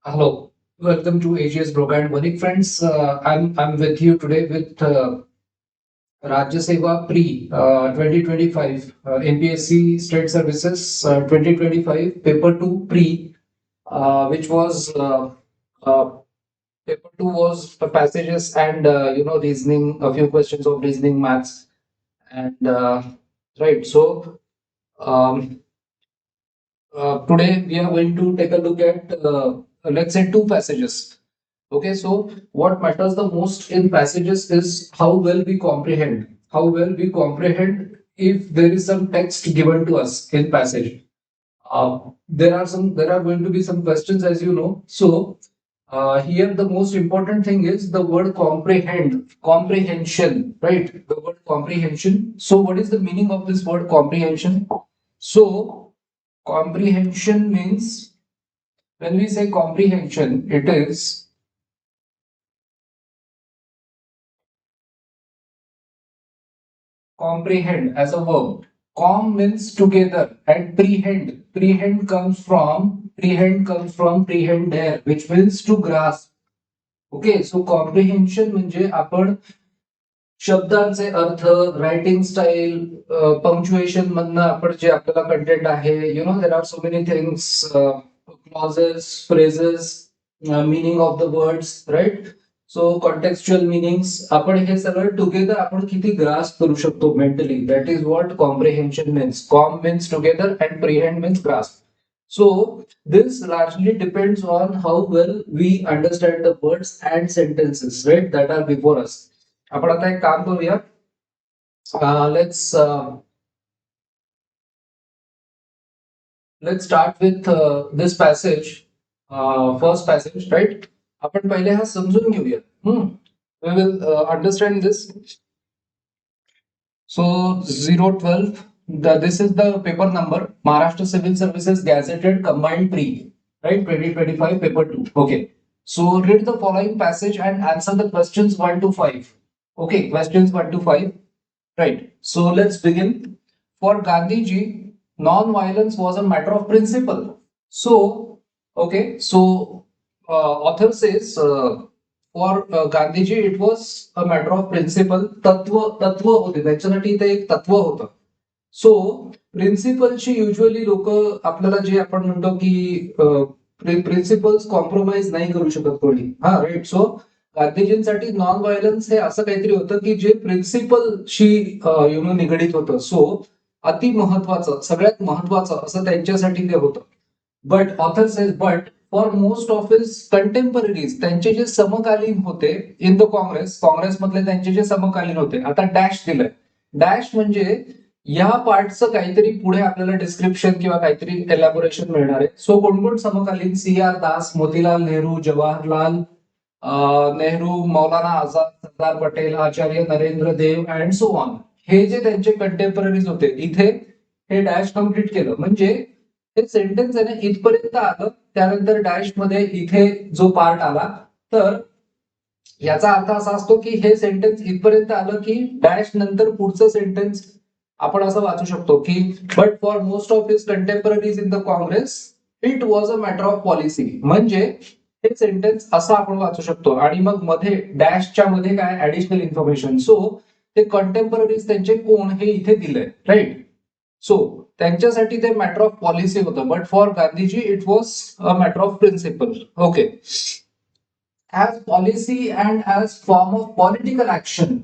Hello, welcome to AGS Broga and Vanik friends. I'm with you today with Rajya Seva Pre 2025 NPSC State Services 2025 Paper 2 Pre, which was uh, Paper 2 was passages and reasoning, a few questions of reasoning, maths, and right. So um, today we are going to take a look at let's say two passages. Okay, so what matters the most in passages is how well we comprehend. How well we comprehend if there is some text given to us in passage. There are going to be some questions, as you know. So here the most important thing is the word comprehend, comprehension, right? The word comprehension. So what is the meaning of this word comprehension? So comprehension means, when we say comprehension, it is comprehend as a verb. Com means together, and prehend. Prehend comes from prehender, which means to grasp. Okay, so comprehension म्हणजे आपण शब्दांचे अर्थ, writing style, punctuation मधनं आपण जे आपल्याला content आहे, there are so many things, clauses, phrases, meaning of the words, right. So contextual meanings, आपण हे सगळं टुगेदर आपण किती ग्रास्प करू शकतो mentally, that is what comprehension means. Com means together and prehend means grasp. So this largely depends on how well we understand the words and sentences, right, that are before us. आपण आता एक काम करूया. Let's start with this passage, first passage, right. आपण पहिले हा समजून घेऊया. We will understand this. So 012, this is the paper number, Maharashtra Civil Services Gazetted Combined Pre, right, 2025 paper 2. Okay. So read the following passage and answer the questions 1 to 5. Okay, questions 1 to 5. Right. So let's begin. For Gandhiji, non-violence was a matter of principle. So, okay, so author says, for Gandhiji it was a matter of principle. तत्व होते त्याच्यासाठी, ते एक तत्व होतं. So प्रिन्सिपलची usually लोक, आपल्याला जे आपण म्हणतो की प्रिन्सिपल्स कॉम्प्रोमाइज नाही करू शकत कोणी. हा, राईट. सो गांधीजींसाठी नॉन व्हायलन्स हे असं काहीतरी होतं की जे प्रिन्सिपलशी निगडीत होतं. सो अति महत्वाचं, सगळ्यात महत्वाचं असं त्यांच्यासाठी ते होतं. But author says, but for most of his contemporaries, त्यांचे जे समकालीन होते इन द काँग्रेसमधले त्यांचे जे समकालीन होते. आता डॅश दिलंय. डॅश म्हणजे या पार्टचं काहीतरी पुढे आपल्याला डिस्क्रिप्शन किंवा काहीतरी एलॅबोरेशन मिळणार आहे. सो कोण कोण समकालीन? C R. Das, Motilal Nehru, Jawaharlal Nehru, Maulana Azad, Sardar Patel, Acharya Narendra Dev and so on. हे जे त्यांचे कंटेम्पररीज होते, इथे हे डॅश कम्प्लीट केलं म्हणजे हे सेंटेन्स आहे ना इथपर्यंत आलं. त्यानंतर डॅश मध्ये इथे जो पार्ट आला, तर याचा अर्थ असा असतो की हे सेंटेन्स इथपर्यंत आलं की डॅश नंतर पुढचं सेंटेन्स आपण असं वाचू शकतो की but for most of his contemporaries in the Congress it was a matter of policy. म्हणजे हे सेंटेन्स असं आपण वाचू शकतो. आणि मग मध्ये डॅशच्या मध्ये काय ऍडिशनल इन्फॉर्मेशन. सो ते कंटेम्पररीज त्यांचे कोण हे इथे दिलंय, राईट. सो त्यांच्यासाठी ते मॅटर ऑफ पॉलिसी होतं. But for Gandhiji it was a matter of principle. Okay. As policy and as form of political action.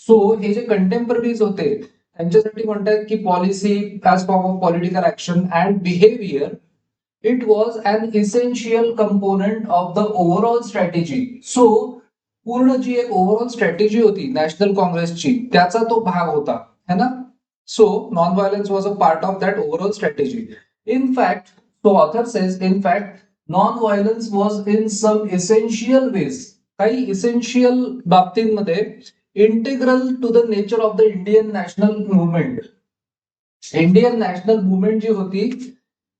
So हे जे कंटेम्पररीज होते त्यांच्यासाठी म्हणतात की policy as form of political action and behaviour, it was an essential component of the overall strategy. So पूर्ण जी एक overall strategy होती नॅशनल काँग्रेसची, त्याचा तो भाग होता, है ना. So non-violence was a part of that overall strategy. In fact, so author says, in fact, non-violence was in some essential ways, काही essential बाबतींमध्ये integral to the nature of the Indian national movement. Indian national movement जी होती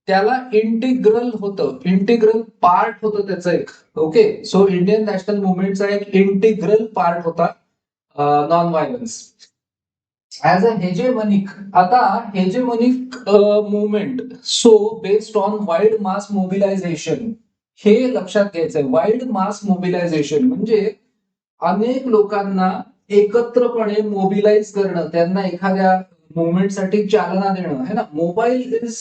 त्याला integral होतं, integral part होतं त्याचं एक. Okay. So Indian national मुवमेंटचा एक इंटिग्रल पार्ट होता non violence. As a hegemonic, आता hegemonic movement, so based on wide mass mobilisation. हे लक्षात घ्यायचंय. वाईड मास मोबिलायझेशन म्हणजे अनेक लोकांना एकत्रपणे मोबिलाइज करणं, त्यांना एखाद्या मुवमेंटसाठी चालना देणं है ना. Mobile is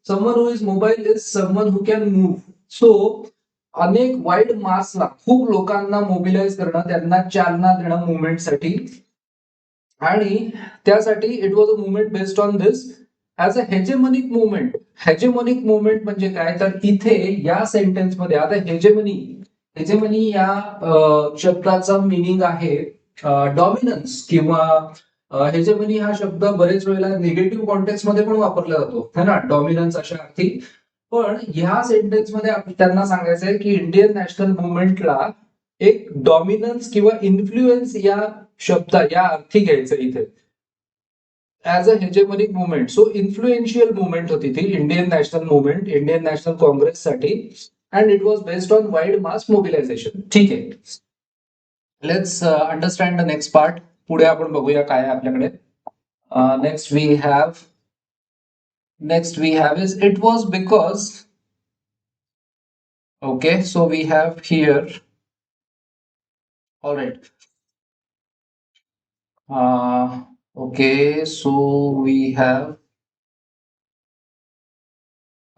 someone who is mobile is someone who can move. So अनेक वाईड मासला, खूप लोकांना मोबिलाइज करणं, त्यांना चालना देणं मुवमेंटसाठी, आणि त्यासाठी it was a movement based on this as a hegemonic movement. Hegemonic movement म्हणजे काय, तर इथे या सेंटेन्स मध्ये आता हेजेमनी या शब्दाचा मिनिंग आहे डॉमिनन्स, किंवा हेजेमनी हा शब्द बरेच वेळेला निगेटिव्ह कॉन्टेक्स्ट मध्ये पण वापरला जातो है ना, डॉमिनन्स अशा अर्थी. पण ह्या सेंटेन्स मध्ये त्यांना सांगायचंय की इंडियन नॅशनल मुवमेंटला एक डॉमिनन्स किंवा इन्फ्लुएन्स या या अर्थी घ्यायचं इथे as a hegemonic movement. So influential movement होती ती Indian national movement, Indian national काँग्रेससाठी, and it was based on wide mass mobilisation. ठीक आहे, let's understand the next part. पुढे आपण बघूया काय आहे आपल्याकडे. Next we have is it was because. Okay, so we have here, all right. Okay, so we have,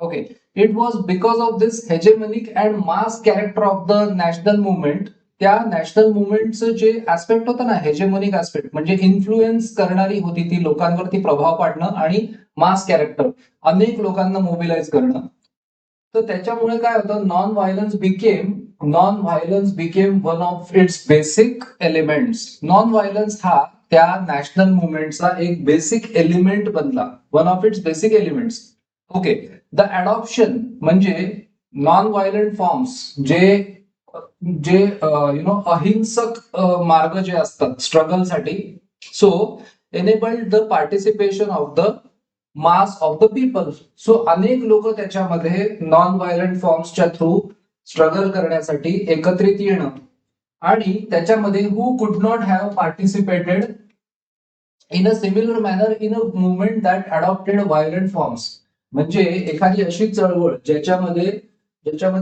okay, it was because of this hegemonic and mass character of the national movement. त्या national मुवमेंटचं जे aspect होतं ना, hegemonic aspect म्हणजे influence करणारी होती ती, लोकांवरती प्रभाव पाडणं, आणि मास कॅरेक्टर, अनेक लोकांना मोबिलाइज करणं. तर त्याच्यामुळे काय होतं, non violence became one of its basic elements. Non violence हा त्या नॅशनल मुवमेंटचा एक बेसिक एलिमेंट बनला, one of its basic elements. Okay, the adoption म्हणजे नॉन व्हायलंट फॉर्म्स, जे अहिंसक मार्ग जे असतात स्ट्रगलसाठी. So enabled the participation of the mass of the people. So अनेक लोक त्याच्यामध्ये नॉन व्हायलंट फॉर्म्सच्या थ्रू स्ट्रगल करण्यासाठी एकत्रित येणं, आणि त्याच्यामध्ये who could not have participated in a similar manner in a movement that adopted violent forms. म्हणजे एखादी अशी चळवळ ज्याच्यामध्ये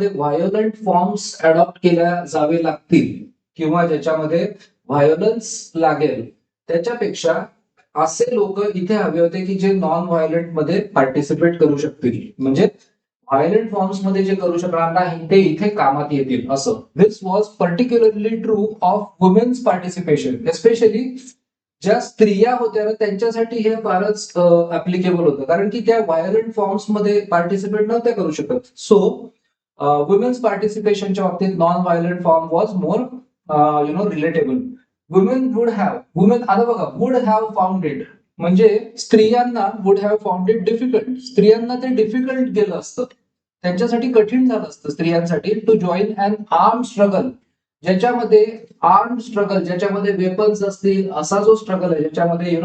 व्हायोलंट फॉर्म्स अडॉप्ट केल्या जावे लागतील, किंवा ज्याच्यामध्ये व्हायोलन्स लागेल, त्याच्यापेक्षा असे लोक इथे हवे होते की जे नॉन व्हायलंट मध्ये पार्टिसिपेट करू शकतील, म्हणजे व्हायलंट फॉर्म्स मध्ये जे करू शकणार नाही ते इथे कामात येतील असं. This was particularly true of women's participation, especially ज्या स्त्रिया होत्या ना त्यांच्यासाठी हे फारच ऍप्लिकेबल होतं, कारण की त्या व्हायलंट फॉर्म्स मध्ये पार्टिसिपेट नव्हत्या करू शकत. सो वुमेन्स पार्टिसिपेशनच्या बाबतीत non violent form was more relatable. Women आता बघा, वुड हॅव फाउंड इट म्हणजे स्त्रियांना, would have found it difficult, स्त्रियांना ते डिफिकल्ट गेलं असतं, त्यांच्यासाठी कठीण झालं असतं स्त्रियांसाठी to join an arm struggle, ज्याच्यामध्ये वेपन्स असतील, असा जो स्ट्रगल आहे ज्याच्यामध्ये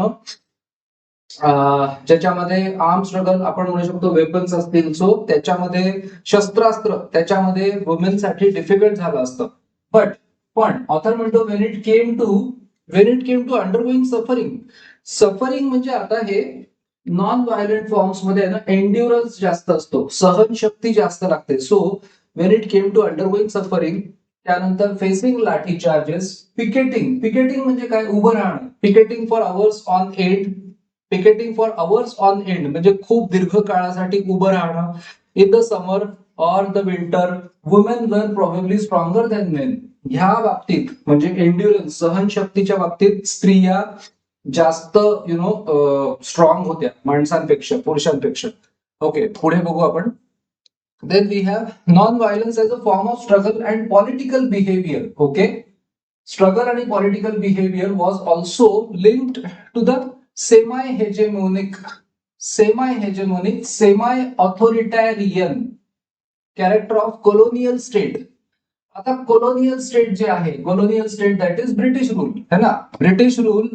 ज्याच्यामध्ये आर्म स्ट्रगल आपण म्हणू शकतो, वेपन्स असतील, सो त्याच्यामध्ये शस्त्रास्त्र, त्याच्यामध्ये वुमेनसाठी डिफिकल्ट झालं असतं. पण ऑथर म्हणतो when it came to undergoing suffering म्हणजे आता हे नॉन व्हायलंट फॉर्म्स मध्ये ना एन्ड्युरन्स जास्त असतो, सहनशक्ती जास्त लागते. So when it came to undergoing suffering, त्यानंतर फेसिंग लाठी चार्जेस, पिकेटिंग म्हणजे काय, उभं राहणं, picketing for hours on end म्हणजे खूप दीर्घ काळासाठी उभं राहणं. In the summer or the winter women were probably stronger than men. ह्या बाबतीत म्हणजे एन्ड्युरन्स, सहनशक्तीच्या बाबतीत स्त्रिया जास्त स्ट्रॉंग होत्या माणसांपेक्षा, पुरुषांपेक्षा. ओके, पुढे बघू आपण. Then we have non-violence as a form of struggle and political behavior. Okay, struggle and political behavior was also linked to the semi-hegemonic, semi-authoritarian character of colonial state. आता colonial state जे आहे, colonial state that is British rule है ना, British rule.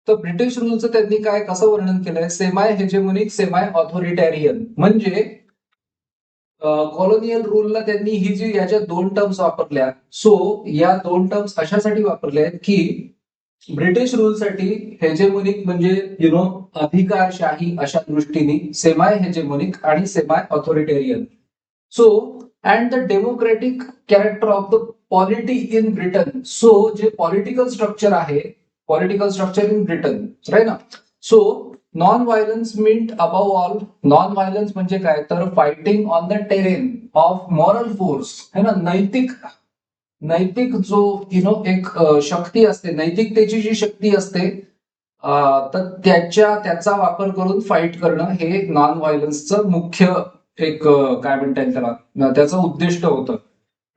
तर British रूलचं त्यांनी काय कसं वर्णन केलंय, सेमाय हेजेमोनिक, सेमाय ऑथोरिटॅरियन. म्हणजे कॉलोनियल रूलला त्यांनी ही जी याच्या दोन टर्म्स वापरल्या. सो या दोन टर्म्स अशासाठी वापरल्या आहेत की ब्रिटिश रूलसाठी हेजेमोनिक म्हणजे अधिकारशाही अशा दृष्टीने सेमाय हेजेमोनिक आणि semi authoritarian. So and the democratic character of the polity in Britain. So जे पॉलिटिकल स्ट्रक्चर आहे, political structure in Britain, right ना. So non violence meant above all, non violence म्हणजे काय तर fighting on the terrain of moral force, है ना. नैतिक नैतिक जो एक शक्ती असते, नैतिकतेची जी शक्ती असते, तर त्याचा वापर करून फाईट करणं हे नॉन व्हायलन्सचं मुख्य एक काय म्हणता येईल त्याला, त्याचं उद्दिष्ट होतं,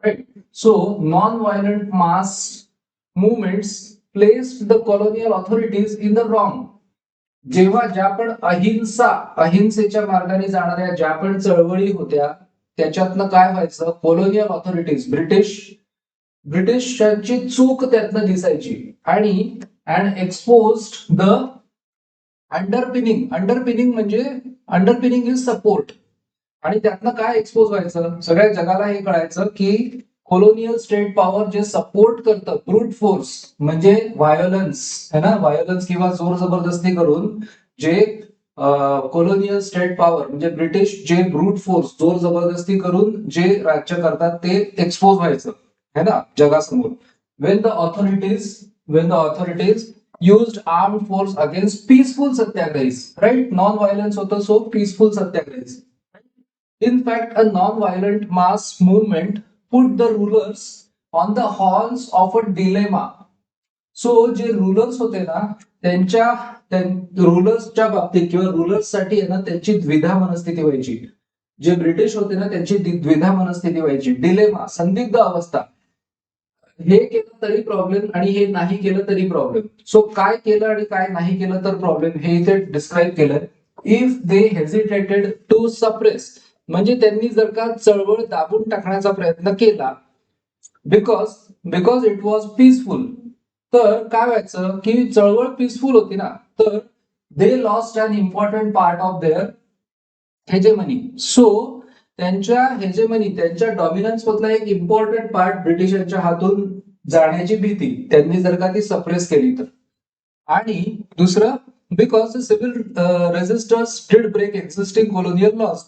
right. So non violent mass movements placed the colonial authorities in the wrong. जेव्हा ज्या पण अहिंसेच्या मार्गाने जाणाऱ्या ज्या पण चळवळी होत्या, त्याच्यातनं काय व्हायचं, कॉलोनियल ऑथॉरिटीज ब्रिटिशांची चूक त्यातनं दिसायची, आणि अँड एक्सपोज्ड द अंडरपिनिंग म्हणजे अंडरपिनिंग इज सपोर्ट. आणि त्यातनं काय एक्सपोज व्हायचं, सगळ्या जगाला हे कळायचं की कोलोनियल स्टेट पॉवर जे सपोर्ट करतं ब्रूट फोर्स म्हणजे व्हायोलन्स, है ना, व्हायोलन्स किंवा जोर जबरदस्ती करून जे कोलोनियल स्टेट पॉवर म्हणजे ब्रिटिश जे ब्रूट फोर्स जोर जबरदस्ती करून जे राज्य करतात ते एक्सपोज व्हायचं, है ना, जगासमोर. Wien the authorities used armed force against peaceful satyagrahis, right? Non-violence होतं, so peaceful satyagrahis. In fact, a non-violent mass movement put the rulers on the horns of a dilemma. So जे rulers होते ना, त्यांच्या रूलर्सच्या बाबतीत किंवा rulers साठी आहे ना, त्यांची द्विधा मनस्थिती व्हायची. जे ब्रिटिश होते ना, त्यांची द्विधा मनस्थिती व्हायची. डिलेमा, संदिग्ध अवस्था. हे केलं तरी प्रॉब्लेम आणि हे नाही केलं तरी प्रॉब्लेम. सो काय केलं आणि काय नाही केलं तर प्रॉब्लेम, हे इथे डिस्क्राईब केलं. If they hesitated to suppress, म्हणजे त्यांनी जर का चळवळ दाबून टाकण्याचा प्रयत्न केला, बिकॉज इट वॉज पीसफुल, तर काय व्हायचं की चळवळ पीसफुल होती ना, तर they lost an important part of their hegemony. So त्यांच्या डॉमिनन्स मधला एक इम्पॉर्टंट पार्ट ब्रिटिशांच्या हातून जाण्याची भीती त्यांनी जर का ती सप्रेस केली तर. आणि दुसरं, because civil resisters did break existing colonial laws.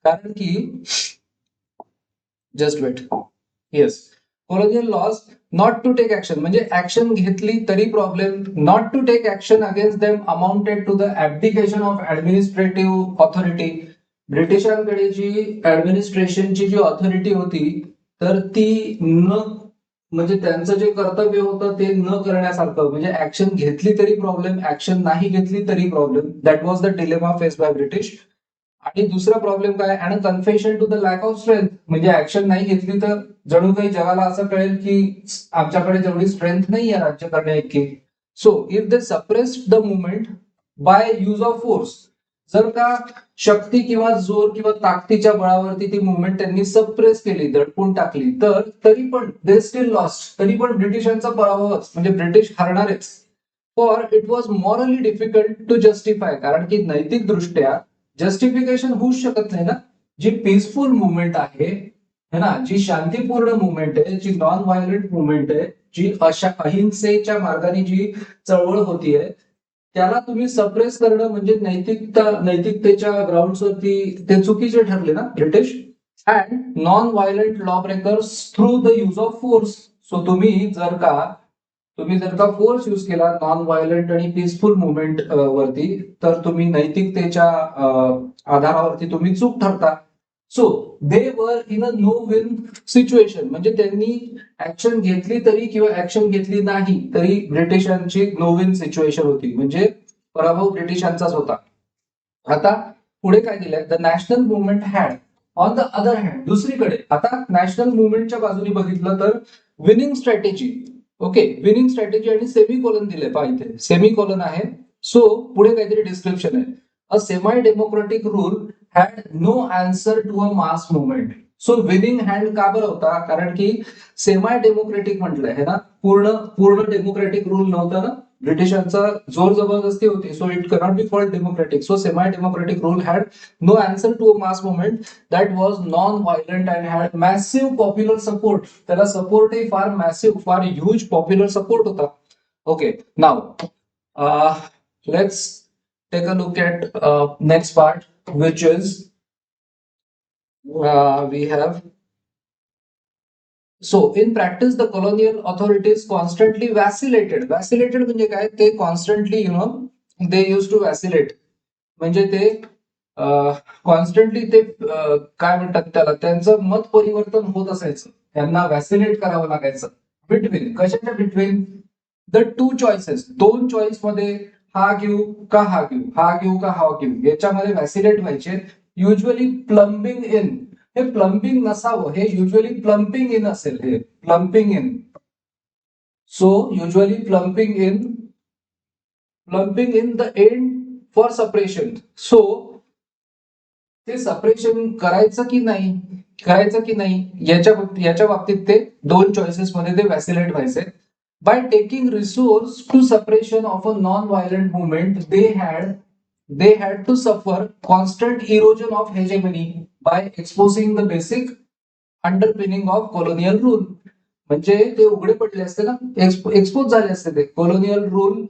कारण की just wait, yes, colonial laws not to take action म्हणजे ऍक्शन घेतली तरी problem, not to take action against them amounted to the abdication of administrative authority. ब्रिटिशांकडे जी ऍडमिनिस्ट्रेशनची जी authority होती, तर ती म्हणजे त्यांचं जे कर्तव्य होतं ते न करण्यासारखं, म्हणजे ऍक्शन घेतली तरी प्रॉब्लेम, ऍक्शन नाही घेतली तरी problem. That was the dilemma face by British. आणि दुसरा प्रॉब्लेम काय, and confession to the lack of strength, म्हणजे ऍक्शन नाही घेतली तर जणू काही जगाला असं कळेल की आमच्याकडे जेवढी स्ट्रेंथ नाही आहे राज्य करण्याइतकी. So if they suppressed the movement by use of force, जर का शक्ती किंवा जोर किंवा ताकदीच्या बळावरती ती मुवमेंट त्यांनी सप्रेस केली, दडपून टाकली, तर तरी पण दे स्टील लॉस्ट, तरी पण ब्रिटिशांचा पराभवच, म्हणजे ब्रिटिश हारणारच. For it was morally difficult to justify, कारण की नैतिक दृष्ट्या जस्टिफिकेशन होऊच शकत नाही ना. जी पीसफुल मुवमेंट आहे, है ना, जी शांतीपूर्ण मुवमेंट आहे, जी नॉन व्हायलंट मुवमेंट आहे, जी अशा अहिंसेच्या मार्गाने जी चळवळ होतीये, त्याला तुम्ही सप्रेस करणं म्हणजे नैतिकतेच्या ग्राउंडवरती ते चुकीचे ठरले ना British. And non violent law breakers through the use of force. So तुम्ही जर का फोर्स यूज केला नॉन व्हायलंट आणि पीसफुल मुवमेंट वरती, तर तुम्ही नैतिकतेच्या आधारावरती तुम्ही चूक ठरता. So they were in a no win situation, म्हणजे त्यांनी ऍक्शन घेतली तरी किंवा ऍक्शन घेतली नाही तरी ब्रिटिशांची नो विन सिच्युएशन होती, म्हणजे पराभव ब्रिटिशांचाच होता. आता पुढे काय दिलंय, the national movement had on the other hand, दुसरीकडे आता नॅशनल मुवमेंटच्या बाजूने बघितलं तर winning strategy. Okay, winning strategy आणि सेमी कोलन दिले पहा, इथे सेमी कोलन आहे. सो पुढे काहीतरी डिस्क्रिप्शन आहे, a semi democratic rule had no answer to a mass movement. So winning hand का बरं होता, कारण की सेमी डेमोक्रेटिक म्हटलंय है ना, पूर्ण डेमोक्रेटिक रूल नव्हता ना, ब्रिटिशांचा जोर जबरदस्ती होती. So it cannot be called democratic. So semi democratic rule had no answer to a mass movement that was non violent and had massive popular support. त्याला सपोर्टही फार मॅसिव्ह, फार ह्यूज पॉप्युलर सपोर्ट होता. Okay, now let's take a look at next part, which is We have. So in practice, the colonial authorities constantly vacillated. Vacillated म्हणजे काय? ते constantly, they used to vacillate. म्हणजे ते constantly ते काय म्हणतात त्याला, त्यांचं मत परिवर्तन होत असायचं. त्यांना वॅसिलेट करावं लागायचं बिटवीन, कशाच्या बिटवीन द टू चॉईसेस. दोन चॉईस मध्ये हा घेऊ का हा घेऊ, हा घेऊ का हा घेऊ, याच्यामध्ये वॅसिलेट व्हायचे. युजली प्लंबिंग इन, हे प्लंबिंग नसावं, हे युजली प्लंबिंग इन असेल, हे plumbing in. So usually plumbing in the end for separation. So ते सपरेशन करायचं की नाही, करायचं की नाही, याच्या बाबतीत ते दोन चॉईसेस मध्ये ते वॅसिलेट व्हायचे. By taking resource to separation of a non violent movement, they had to suffer constant erosion of hegemony by exposing the basic underpinning of colonial rule. म्हणजे ते उघडे पडले असते ना, एक्सपोज झाले असते ते colonial rule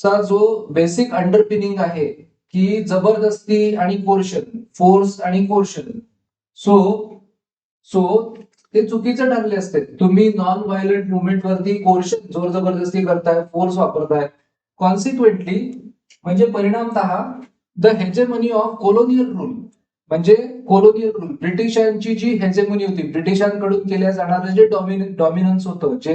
चा जो बेसिक अंडरपिनिंग आहे, की जबरदस्ती आणि कोर्शन, फोर्स आणि कोर्शन. सो सो ते चुकीचं ठरले असते. तुम्ही नॉन व्हायलंट मुवमेंट वरती कोर्शन, जोर जबरदस्ती करताय, फोर्स वापरताय. कॉन्सिक्वेंटली म्हणजे परिणामतः the hegemony of colonial rule, म्हणजे कोलोनियल रूल, ब्रिटिशांची जी हेजेमनी होती, ब्रिटिशांकडून केल्या जाणारं जे डॉमिनन्स होतं, जे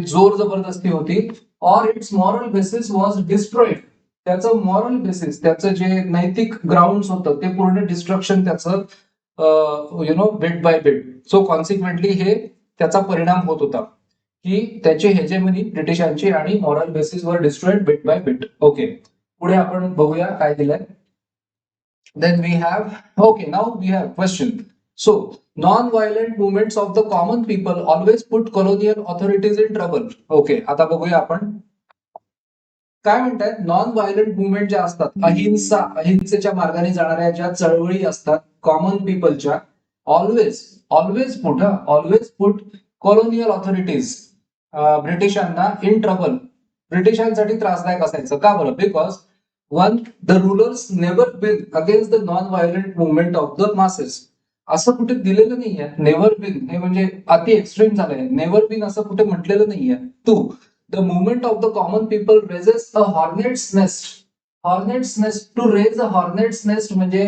जोर जबरदस्ती होती, or it's moral basis was destroyed. त्याचं मॉरल बेसिस, त्याचं जे नैतिक ग्राउंड होतं, ते पूर्ण डिस्ट्रक्शन त्याचं, bit by bit. So consequently हे त्याचा परिणाम होत होता, की त्याची हेजेमनी ब्रिटिशांची आणि मॉरल बेसिस वर destroyed bit by bit. Okay, पुढे आपण बघूया काय दिलंय. Then we have, okay, now we have question. So non-violent movements of the common people always put colonial authorities in trouble. Okay, आता बघूया आपण काय म्हणतायत. नॉन व्हायलंट मुवमेंट ज्या असतात, अहिंसेच्या मार्गाने जाणाऱ्या ज्या चळवळी असतात कॉमन पीपलच्या, always always put colonial authorities, ब्रिटिशांना इन ट्रबल, ब्रिटिशांसाठी त्रासदायक असायचं. का बरं? Because one, the rulers never been against the non violent movement of the masses. असं कुठे दिलेलं नाहीये. नेव्हर बिन हे म्हणजे अति एक्स्ट्रीम झालंय. नेव्हर बिन असं कुठे म्हटलेलं नाहीये. To, the movement of the common people raises a hornet's nest. Hornet's nest, to raise a hornet's nest म्हणजे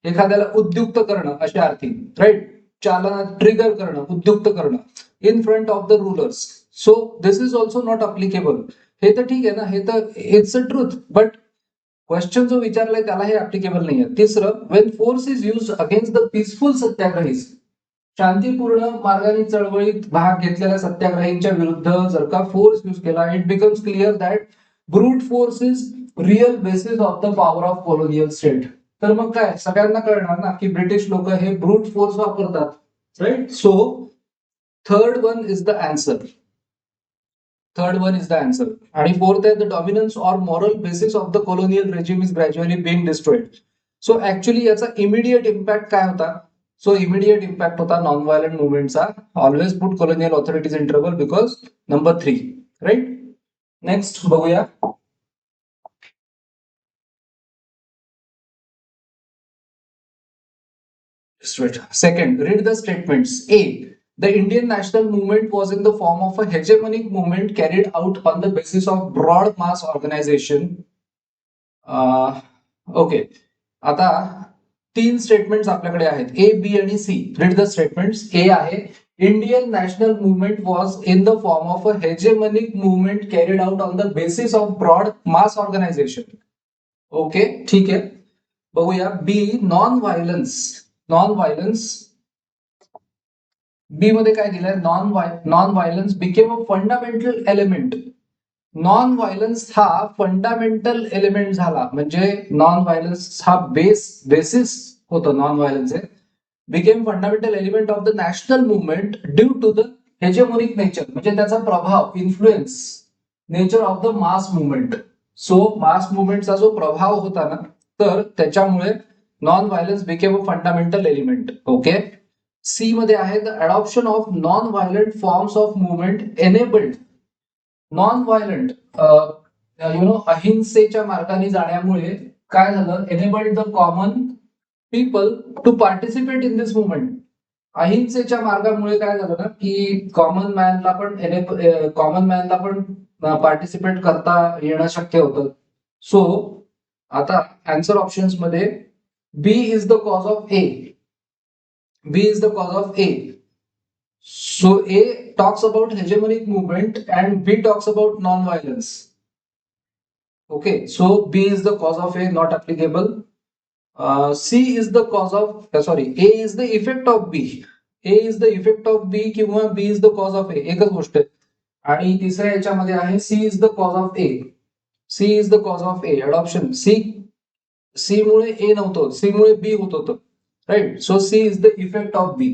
एखाद्याला उद्युक्त करणं अशा अर्थी, राईट? चालना, ट्रिगर करणं, उद्युक्त करणं in front of the rulers. So this is also not applicable. हे तर ठीक आहे ना, हे तर it's a truth, but question जो विचारलाय त्याला हे अप्लिकेबल नाहीये. तिसरं, when force is use against the peaceful satyagrahis, शांतीपूर्ण मार्गाने चळवळीत भाग घेतलेल्या सत्याग्रहींच्या विरुद्ध जर का फोर्स युज केला, it becomes clear that brute force is real basis of the power of colonial state. तर मग काय, सगळ्यांना कळणार ना की ब्रिटिश लोक हे ब्रूट फोर्स वापरतात, right? So third one is the answer. Third one is the answer. आणि फोर्थ आहे, the dominance or moral basis of the colonial regime is gradually being destroyed. So actually याचा immediate impact काय होता? So immediate impact होता non violent मुवमेंटचा, always put colonial authorities in trouble, because number 3, right? Next बघूया. Second, read the statements. A, the Indian national movement was in the form of a hegemonic movement carried out on the basis of broad mass organization. Okay, आता 3 statements आपल्याकडे आहेत, A, B आणि C. Read the statements. A आहे, Indian national movement was in the form of a hegemonic movement carried out on the basis of broad mass organization. Okay, ठीक आहे. बघूया B, non violence. Non violence, B मध्ये काय दिलंय? Non violence became a fundamental element. Non violence हा fundamental element झाला, म्हणजे non violence हा बेसिस होतं non violence, became fundamental element of the national movement due to the hegemonic nature, म्हणजे त्याचा प्रभाव, influence, nature of the mass movement. So mass मुवमेंटचा जो प्रभाव होता ना, तर त्याच्यामुळे non violence became a fundamental element. Okay. C मध्ये आहे, the adoption of non violent forms of movement enabled. Non violent, अहिंसेच्या मार्गाने जाण्यामुळे काय झालं? Enabled the common people to participate in this movement. अहिंसेच्या मार्गामुळे काय झालं ना की कॉमन मॅनला पण पार्टिसिपेट करता येणं शक्य होतं. सो आता आन्सर ऑप्शन्स मध्ये B is the cause of A. B is the cause of A. So A talks about hegemonic movement and B talks about non-violence. Okay, so B is the cause of A, not applicable. C is the cause of, A is the effect of B. A is the effect of B किंवा B is the cause of A. एकच गोष्ट आहे. आणि तिसऱ्या याच्यामध्ये आहे C is the cause of A. C is the cause of A. Adoption. C मुळे A नव्हतं, C मुळे B होत होतं. Right. So C is the effect of B.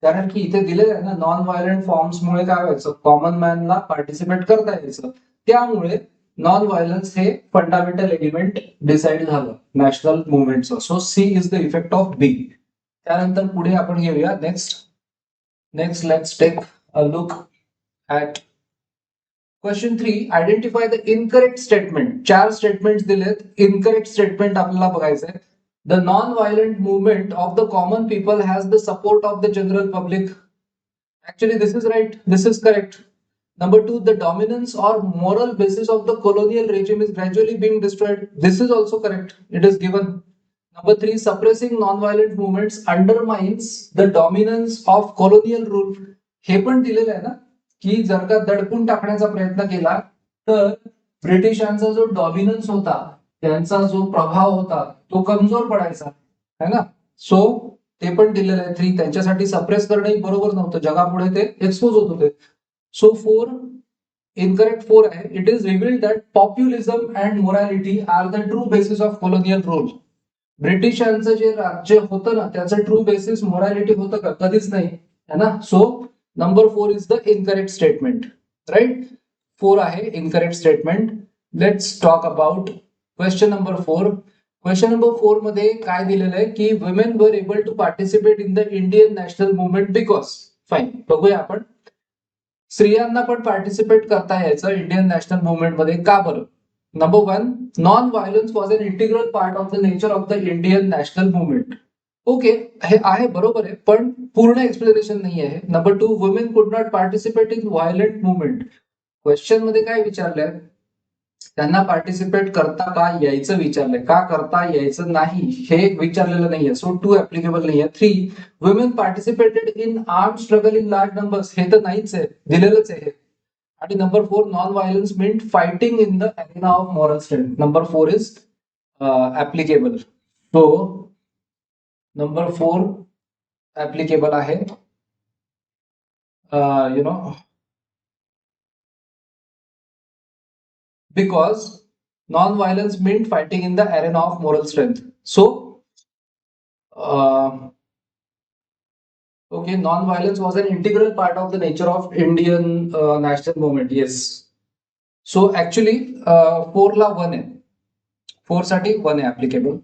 कारण की इथे दिलेलं आहे ना, नॉन व्हायलंट फॉर्म्स मुळे काय व्हायचं, कॉमन मॅनला पार्टिसिपेट करता यायचं. त्यामुळे नॉन व्हायलन्स हे फंडामेंटल एलिमेंट डिसाइड झालं नॅशनल मुवमेंटचं. So C is the effect of B. त्यानंतर पुढे आपण घेऊया next let's take a look at question 3. Identify the incorrect statement. 4 statement दिलेत. इनकरेक्ट स्टेटमेंट आपल्याला बघायचंय. The non-violent movement of the common people has the support of the general public. Actually, this is right. This is correct. Number 2, the dominance or moral basis of the colonial regime is gradually being destroyed. This is also correct. It is given. Number 3, suppressing non-violent movements undermines the dominance of colonial rule. हे पण दिलेलं आहे ना की जर का दडपून टाकण्याचा प्रयत्न केला तर ब्रिटिशांचा जो डॉमिनन्स होता, त्यांचा जो प्रभाव होता तो कमजोर पडायचा है ना. सो ते पण दिलेलं आहे 3. त्यांच्यासाठी सप्रेस करणं बरोबर नव्हतं, जगापुढे ते एक्सपोज होत होते. सो 4 इनकरेक्ट 4 आहे. It is revealed that populism and morality are the true basis of colonial rule. ब्रिटिशांचं जे राज्य होतं ना त्याचं ट्रू बेसिस मोरॅलिटी होतं का? कधीच नाही है ना. So number 4 is the incorrect statement. Right. 4 आहे incorrect statement. Let's talk about question number 4. Question number 4 मध्ये काय दिलेलं आहे की women were able to participate in the Indian national movement because. Fine, बघूया आपण. स्त्रियांना पण पार्टिसिपेट करता यायचं इंडियन नॅशनल मुवमेंट मध्ये, का बरं? Number 1, non violence was an integral part of the nature of the Indian national movement. Okay, हे आहे बरोबर आहे, पण पूर्ण एक्सप्लेनेशन नाही आहे. नंबर 2, वुमेन कुड not participate in violent movement. Question मध्ये काय विचारलंय? त्यांना पार्टिसिपेट करता का यायचं विचारलंय, का करता यायचं नाही हे विचारलेलं नाहीये. सो 2 ऍप्लिकेबल नाहीये. 3, women participated in arm struggle in large numbers. हे तर नाहीच आहे, दिलेलंच आहे. आणि number 4, non violence meant fighting in the Arena of moral strength. Number 4 is applicable. So number 4 applicable आहे. Because non-violence meant fighting in the arena of moral strength. So, okay, non-violence was an integral part of the nature of Indian national movement. Yes. So actually, 4 ला 1 आहे. 4 साठी 1 आहे applicable.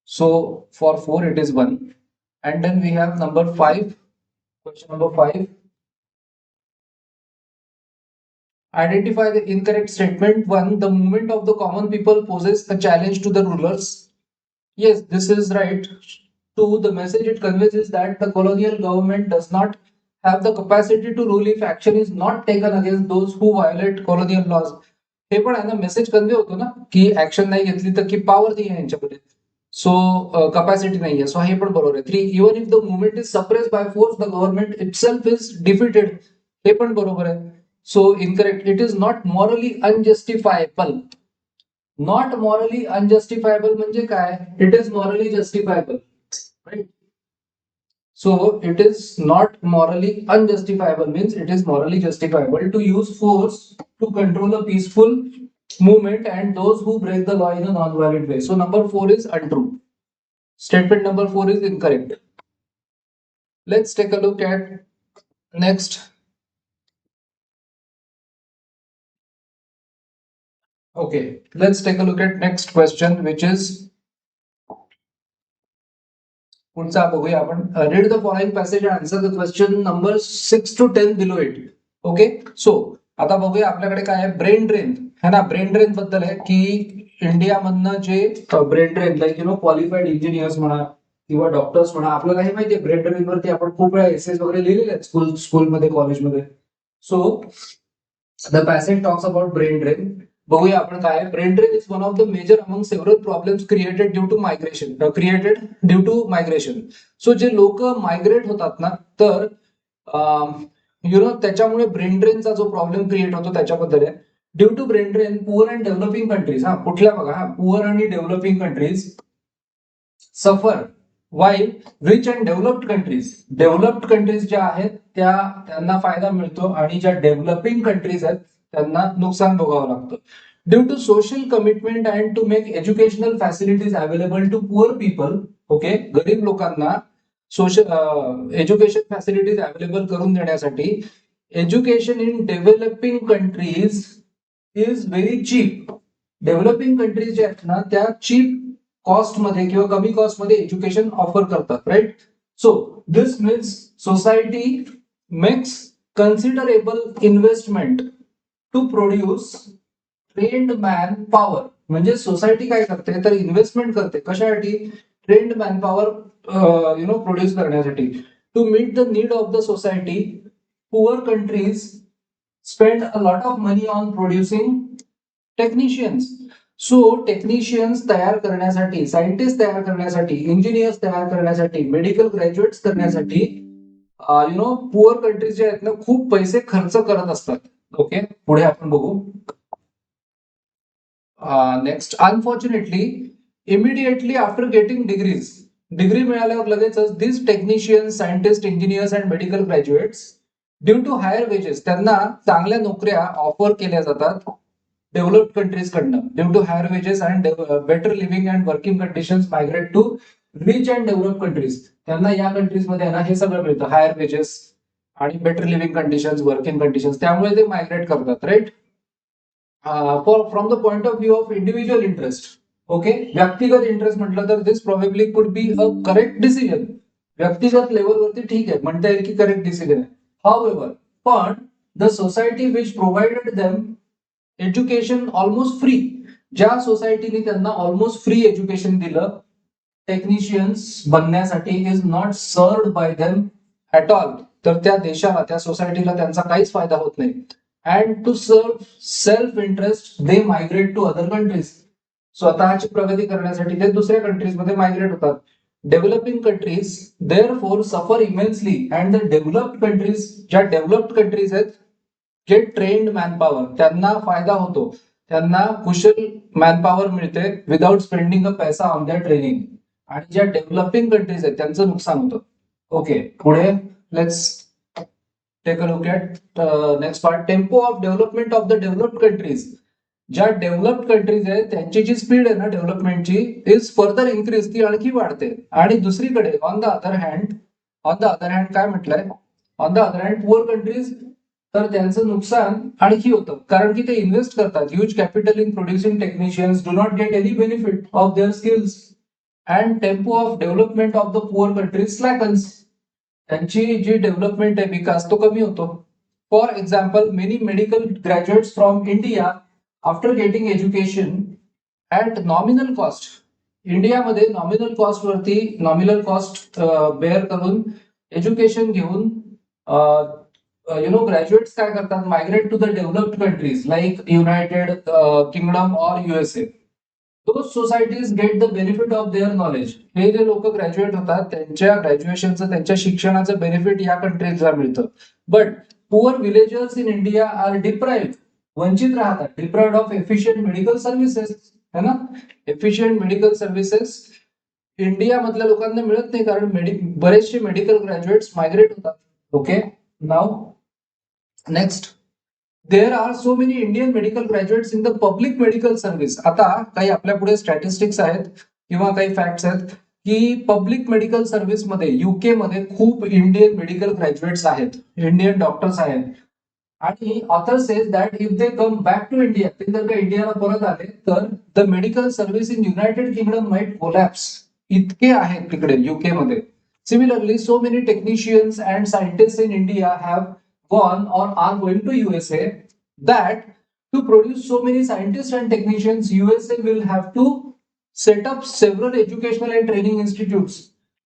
So for 4 it is 1. And then we have number 5. Question number 5. Identify the incorrect statement. 1, the movement of the common people poses a challenge to the rulers. Yes, this is right. 2, the message it conveys is that the colonial government does not have the capacity to rule if action is not taken against those who violate colonial laws. हे पण आहे ना, message convey होतो ना की action नाही घेतली तर की पॉवर नाही आहे यांच्याकडे. सो कपॅसिटी नाही आहे. सो हे पण बरोबर आहे. 3, even if the movement is suppressed by force the government itself is defeated. हे पण बरोबर आहे. So incorrect. It is not morally unjustifiable. Not morally unjustifiable म्हणजे काय? It is morally justifiable. Right? So it is not morally unjustifiable means it is morally justifiable to use force to control a peaceful movement and those who break the law in a non-violent way. So number 4 is untrue. Statement number 4 is incorrect. Let's take a look at next. Okay, let's take a look at next question, which is पुढचा बघूया आपण. Read the following passage and answer the question number 6 to 10 below it. Okay, so आता बघूया आपल्याकडे काय आहे, brain drain है ना. ब्रेन ड्रेन बद्दल आहे की इंडियामधनं जे brain drain like qualified engineers म्हणा किंवा डॉक्टर्स म्हणा, आपल्याला हे माहितीये ब्रेन ड्रेन वरती आपण खूप वेळा एसेस वगैरे लिहिलेले आहेत स्कूलमध्ये कॉलेजमध्ये. So the passage talks about brain drain. बघूया आपण काय आहे. Brain drain is one of the major among several problems created due to migration. So जे लोक मायग्रेट होतात ना, तर त्याच्यामुळे ब्रेन ड्रेनचा जो प्रॉब्लेम क्रिएट होतो त्याच्याबद्दल आहे. Due to brain drain poor and developing countries, कुठल्या बघा, पुअर आणि developing countries suffer while rich and developed countries ज्या आहेत त्यांना फायदा मिळतो आणि ज्या डेव्हलपिंग कंट्रीज आहेत त्यांना नुकसान भोगावं लागतं. Due to social commitment and to make educational facilities available to poor people. Okay, गरीब लोकांना सोशल एज्युकेशन फॅसिलिटीज अवेलेबल करून देण्यासाठी education in developing countries is very cheap. Developing countries ज्या आहेत ना त्या चीप कॉस्ट मध्ये किंवा कमी कॉस्ट मध्ये एज्युकेशन ऑफर करतात, right. So this means society makes considerable investment to produce trained man power. म्हणजे सोसायटी काय करते तर इन्व्हेस्टमेंट करते कशासाठी, ट्रेंड मॅन पॉवर प्रोड्यूस करण्यासाठी. To meet the need of the society poor countries spend a lot of money on producing technicians. So technicians तयार करण्यासाठी, scientist तयार करण्यासाठी, इंजिनियर्स तयार करण्यासाठी, मेडिकल ग्रॅज्युएट्स करण्यासाठी पुअर कंट्रीज जे आहेत ना खूप पैसे खर्च करत असतात. ओके, पुढे आपण बघू. Next, unfortunately immediately after getting degree मिळाल्यावर लगेचच this technicians, scientist, engineers and medical graduates due to higher wages, त्यांना चांगल्या नोकऱ्या ऑफर केल्या जातात डेव्हलप्ड कंट्रीज कडनं. Due to higher wages and better living and working conditions migrate to rich and develop countries. त्यांना या कंट्रीज मध्ये ना हे सगळं मिळतं, हायर वेजेस आणि better living conditions, working conditions, त्यामुळे ते मायग्रेट करतात, right. From the point of view of individual interest. Okay, व्यक्तिगत इंटरेस्ट म्हटलं तर दिस probably could be a correct decision. व्यक्तिगत लेवलवरती ठीक आहे, म्हणता येईल की करेक्ट डिसिजन आहे. हाऊएव्हर, पण the society which provided them education almost free, ज्या सोसायटीने त्यांना ऑलमोस्ट फ्री एज्युकेशन दिलं टेक्निशियन्स बनण्यासाठी, is not served bye them at all. तर त्या देशाला, त्या सोसायटीला त्यांचा काहीच फायदा होत नाही. And to serve self interest they migrate to other countries. स्वतःची प्रगती करण्यासाठी ते दुसऱ्या कंट्रीज मध्ये मायग्रेट होतात. Developing countries therefore suffer immensely and the developed countries, ज्या डेव्हलप्ड कंट्रीज आहेत जे ट्रेंड मॅनपॉवर, त्यांना फायदा होतो, त्यांना कुशल मॅनपॉवर मिळते विदाउट स्पेंडिंग अ पैसा ऑन देअर ट्रेनिंग. आणि ज्या डेव्हलपिंग कंट्रीज आहेत त्यांचं नुकसान होतं. ओके, पुढे let's take a look at next part. Tempo of development of the developed countries. ज्या डेव्हलप्ड कंट्रीज आहेत त्यांची जी स्पीड आहे ना डेव्हलपमेंटची इज फर्दर इन्क्रीज, ती आणखी वाढते. आणि दुसरीकडे ऑन द अदर हँड काय म्हटलंय, on the other hand poor countries, तर त्यांचं नुकसान आणखी होतं, कारण की ते इन्व्हेस्ट करतात huge capital in producing technicians, do not get any benefit of their skills, and tempo of development of the poor countries slackens. त्यांची जी डेव्हलपमेंट आहे, विकास, तो कमी होतो. For example, many medical graduates from India after getting education at nominal cost. इंडियामध्ये nominal cost bear करून education घेऊन ग्रॅज्युएट्स काय करतात, migrate to the developed countries like United Kingdom or USA. Those societies get the benefit of there knowledge. हे जे लोक graduate होतात त्यांच्या ग्रॅज्युएशनचं, त्यांच्या शिक्षणाचं बेनिफिट या कंट्रीजला मिळतं. But poor villagers in India are deprived, वंचित राहतात, deprived of efficient medical services, है ना. एफिशियंट मेडिकल सर्व्हिसेस इंडिया मधल्या लोकांना मिळत नाही, कारण बरेचसे मेडिकल ग्रॅज्युएट्स मायग्रेट होतात. Okay, now next, there are so many Indian medical graduates in the public medical service. आता काही आपल्या पुढे स्टॅटिस्टिक्स आहेत किंवा काही फॅक्ट्स आहेत की पब्लिक मेडिकल सर्व्हिस मध्ये UK मध्ये खूप इंडियन मेडिकल ग्रॅज्युएट्स आहेत, इंडियन डॉक्टर्स आहेत. आणि author says that if they come back to India, ते जर का इंडियाला परत आले तर the medical service in United Kingdom might collapse. इतके आहेत तिकडे UK मध्ये. Similarly so many technicians and scientist in India have gone or are going to USA that to produce so many scientists and technicians, USA will have to set up several educational and training institutes.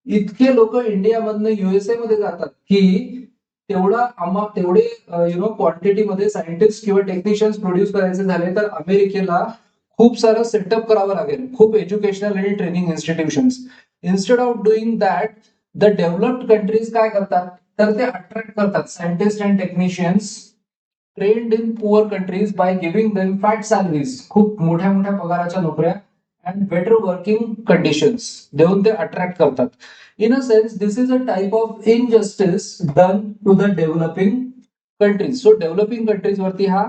इतके लोक इंडियामधनं USA मध्ये जातात की तेवढे quantity मध्ये scientist किंवा technicians produce करायचे झाले तर अमेरिकेला खूप सारं सेटअप करावं लागेल, खूप एज्युकेशनल आणि training institutions. Instead of doing that the developed countries काय करतात तर ते अट्रॅक्ट करतात scientist and technicians trained in poor countries by giving them fat salaries, खूप मोठ्या मोठ्या पगाराच्या नोकऱ्या अँड बेटर वर्किंग कंडिशन्स देऊन ते अट्रॅक्ट करतात. In a sense this is a type of injustice done to the developing countries. So developing countries वरती हा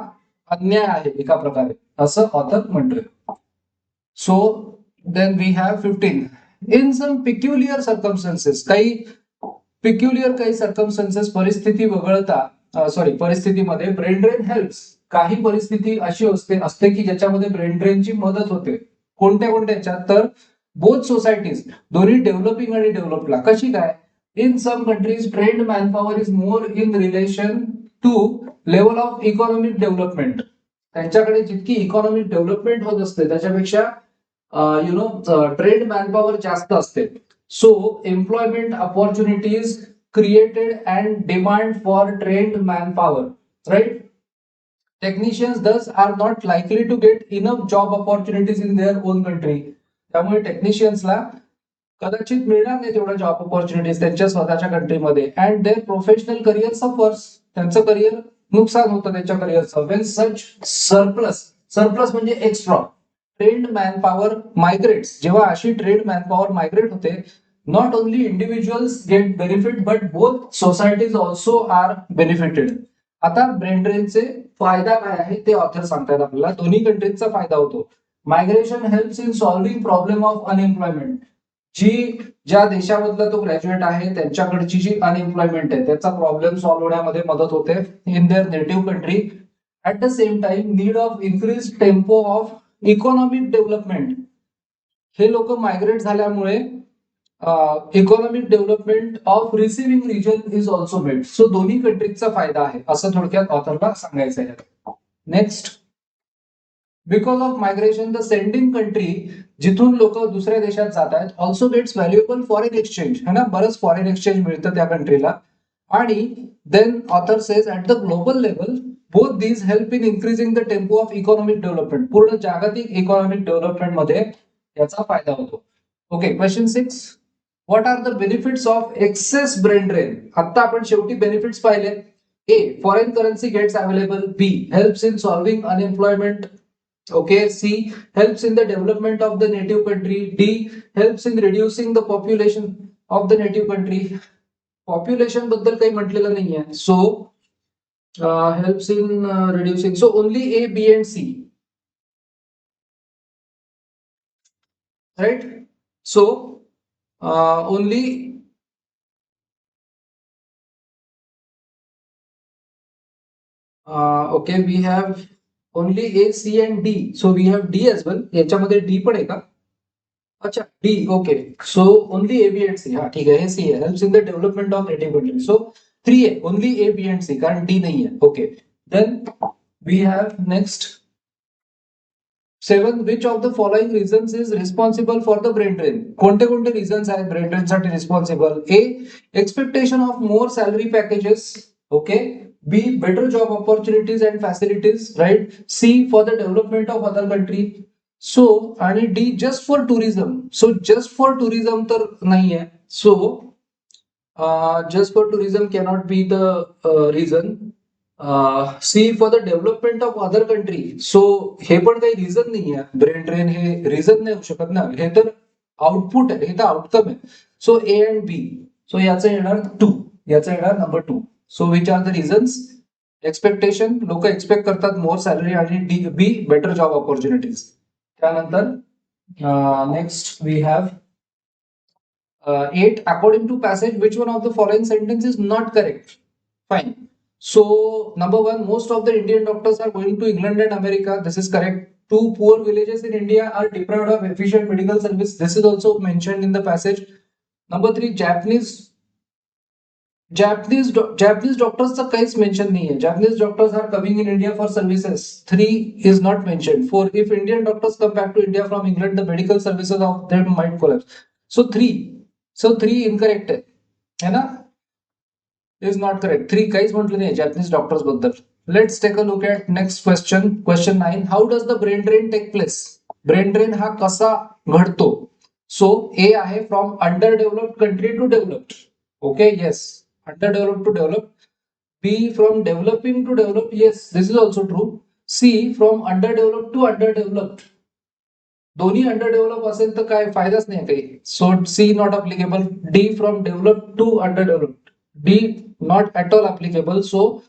अन्याय आहे एका प्रकारे, असं ऑथर म्हणतोय. So then we have 15 in some peculiar circumstances, काही सर्कमस्टन्सेस परिस्थिती वगळता परिस्थितीमध्ये ब्रेन ड्रेन हेल्प्स. काही परिस्थिती अशी असते की ज्याच्यामध्ये ब्रेन ड्रेनची मदत होते. कोणत्या कोणत्याच्या तर बोथ सोसायटीज, दोन्ही डेव्हलपिंग आणि डेव्हलपला. कशी काय? In some countries trained manpower is more in relation to level of economic development. त्यांच्याकडे जितकी इकॉनॉमिक डेव्हलपमेंट होत असते त्याच्यापेक्षा ट्रेन्ड मॅनपॉवर जास्त असते. So employment opportunities created and demand for trained manpower, right? Technicians thus are not likely to get enough job opportunities in their own country. त्यामुळे टेक्निशियन्सला कदाचित मिळणार नाही तेवढ्या जॉब ऑपॉर्च्युनिटीज त्यांच्या स्वतःच्या कंट्रीमध्ये. And their professional career suffers, त्यांचं career नुकसान होतं त्यांच्या करिअरचं. वेन सच सरप्लस म्हणजे एक्स्ट्रा ट्रेन्ड मॅनपॉवर मायग्रेट्स, जेव्हा अशी ट्रेन्ड मॅनपॉवर मायग्रेट होते, not only individuals get benefit but both societies also are benefited. आता ब्रेन ड्रेनचे फायदा काय आहे ते ऑथर सांगतात आपल्याला. दोन्ही कंट्रीजचा फायदा होतो. Migration helps in solving problem of unemployment. ज्या देशामधला तो ग्रॅज्युएट आहे त्यांच्याकडची जी अनएम्प्लॉयमेंट आहे त्याचा प्रॉब्लेम सॉल्व्ह होण्यामध्ये मदत होते in their native country. At the same time need of increase tempo of economic development. हे लोक मायग्रेट झाल्यामुळे economic development of receiving region is also made. So दोन्ही कंट्रीजचा फायदा आहे असं थोडक्यात ऑथरला सांगायचं आहे. Next, because of migration the sending country, जिथून लोक दुसऱ्या देशात जात आहेत, also gets valuable foreign exchange, है ना, बरंच फॉरेन एक्सचेंज मिळतं त्या कंट्रीला. आणि then author says at the global level both these help in increasing the tempo of economic development. पूर्ण जागतिक इकॉनॉमिक डेव्हलपमेंट मध्ये याचा फायदा होतो. Okay, question 6, what are the benefits of excess brain drain. आता आपण शेवटी बेनिफिट्स पाहिले. A, foreign currency gets available. B, helps in solving unemployment. Okay. C, helps in the development of the native country. D, helps in reducing the population of the native country. Population बद्दल काही म्हटलेलं नाहीये. So helps in reducing. So only A, B and C, right. So only okay, we have only A, C and D. So we have D as well. याच्यामध्ये D पण आहे का? अच्छा, D. Okay. So only A, B and C. हा ठीक आहे, हे C आहे. Helps in the development of native country. So 3 आहे, only A, B and C, कारण D नाही आहे. Okay. Then we have next 7, which of the following reasons is responsible for the brain drain. कोणते कोणते reasons आहेत brain drain साठी responsible? A, expectation of more salary packages. Okay. B, better job opportunities and facilities, right? C, for the development of other country. So आणि D, just for tourism. So just for tourism तर नाही आहे. So just for tourism cannot be the reason. C, for the development of other country. So हे पण काही reason नाही आहे. Brain drain हे रिझन नाही होऊ शकत ना, हे तर आउटपुट आहे, हे तर आउटकम आहे. So A and B. So याचं येणार 2, याचं येणार number 2. So which are the reasons? Expectation, लोक एक्सपेक्ट करतात मोर सॅलरी, आणि D, B, better job opportunities. त्यानंतर next we have 8, according to passage which one of the following sentence is not correct. Fine. So number 1, most of the Indian doctors are going to England and America. This is correct. 2, poor villages in India are deprived of efficient medical service. This is also mentioned in the passage. Number 3, Japanese Japanese doctors काहीच mention नाहीये. Japanese doctors are coming in India for services. 3 is not mentioned. 4, if Indian doctors come back to India from England, the medical services of them might collapse. So 3, incorrect है ना? Is not correct. 3 काहीच म्हटलं नाही Japanese doctors बद्दल. Let's take a look at next question. Question 9. How does the brain drain take place? Brain drain हा कसा घडतो? So A आहे from underdeveloped country to developed. Okay, yes. Underdeveloped to developed. B from developing to developed. Yes, this is also true. C from underdeveloped to underdeveloped. दोन्ही underdevelop असेल तर काय फायदाच नाही काही. So C not applicable. D from develop to underdeveloped. D not at all applicable. So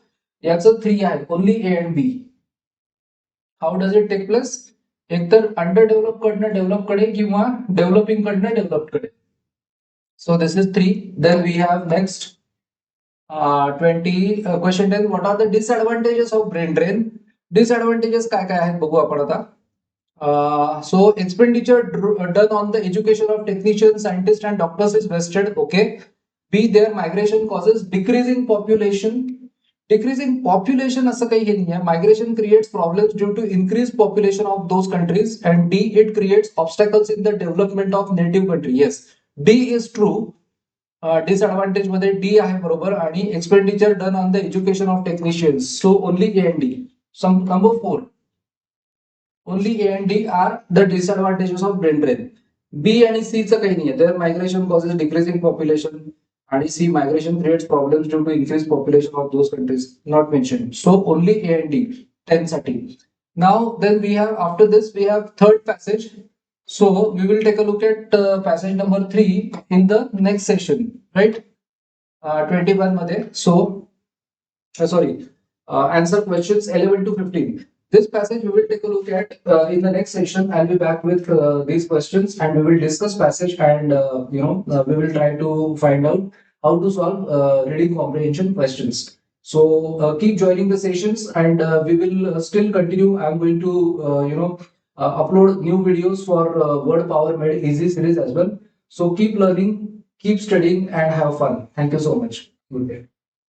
याचं 3 आहे. Only A and B. How does it take place? एकतर अंडरडेव्हलप कडनं डेव्हलप कडे किंवा डेव्हलपिंग कडनं डेव्हलप कडे. So this is 3. Then we have next 20 question 10. What are the disadvantages of brain drain? Disadvantages काय काय आहेत बघू आपण आता. So expenditure done on the education of technicians, scientists and doctors is wasted. Okay. B, their migration causes decreasing population. Decreasing population असं काही हे नाहीये. Migration creates problems due to increased population of those countries. And D, it creates obstacles in the development of native country. Yes, D is true. Disadvantage मध्ये D आहे बरोबर. आणि expenditure done on the education of technicians. So only A and D. Some number 4. Only A and D are the disadvantages of brain drain. B आणि C चं काही नाहीये. Their migration causes decreasing population. आणि C, migration creates problems due to increased population of those countries. Not mentioned. So only A and D. 10 साठी. Now then we have, after this we have third passage. So we will take a look at passage number 3 in the next session, right? 21 मध्ये. So answer questions 11 to 15. This passage we will take a look at in the next session. I'll be back with these questions and we will discuss passage and we will try to find out how to solve reading comprehension questions. So keep joining the sessions and we will still continue. I'm going to upload new videos for Word Power Made Easy series as well. So keep learning, keep studying and have fun. Thank you so much. Good day.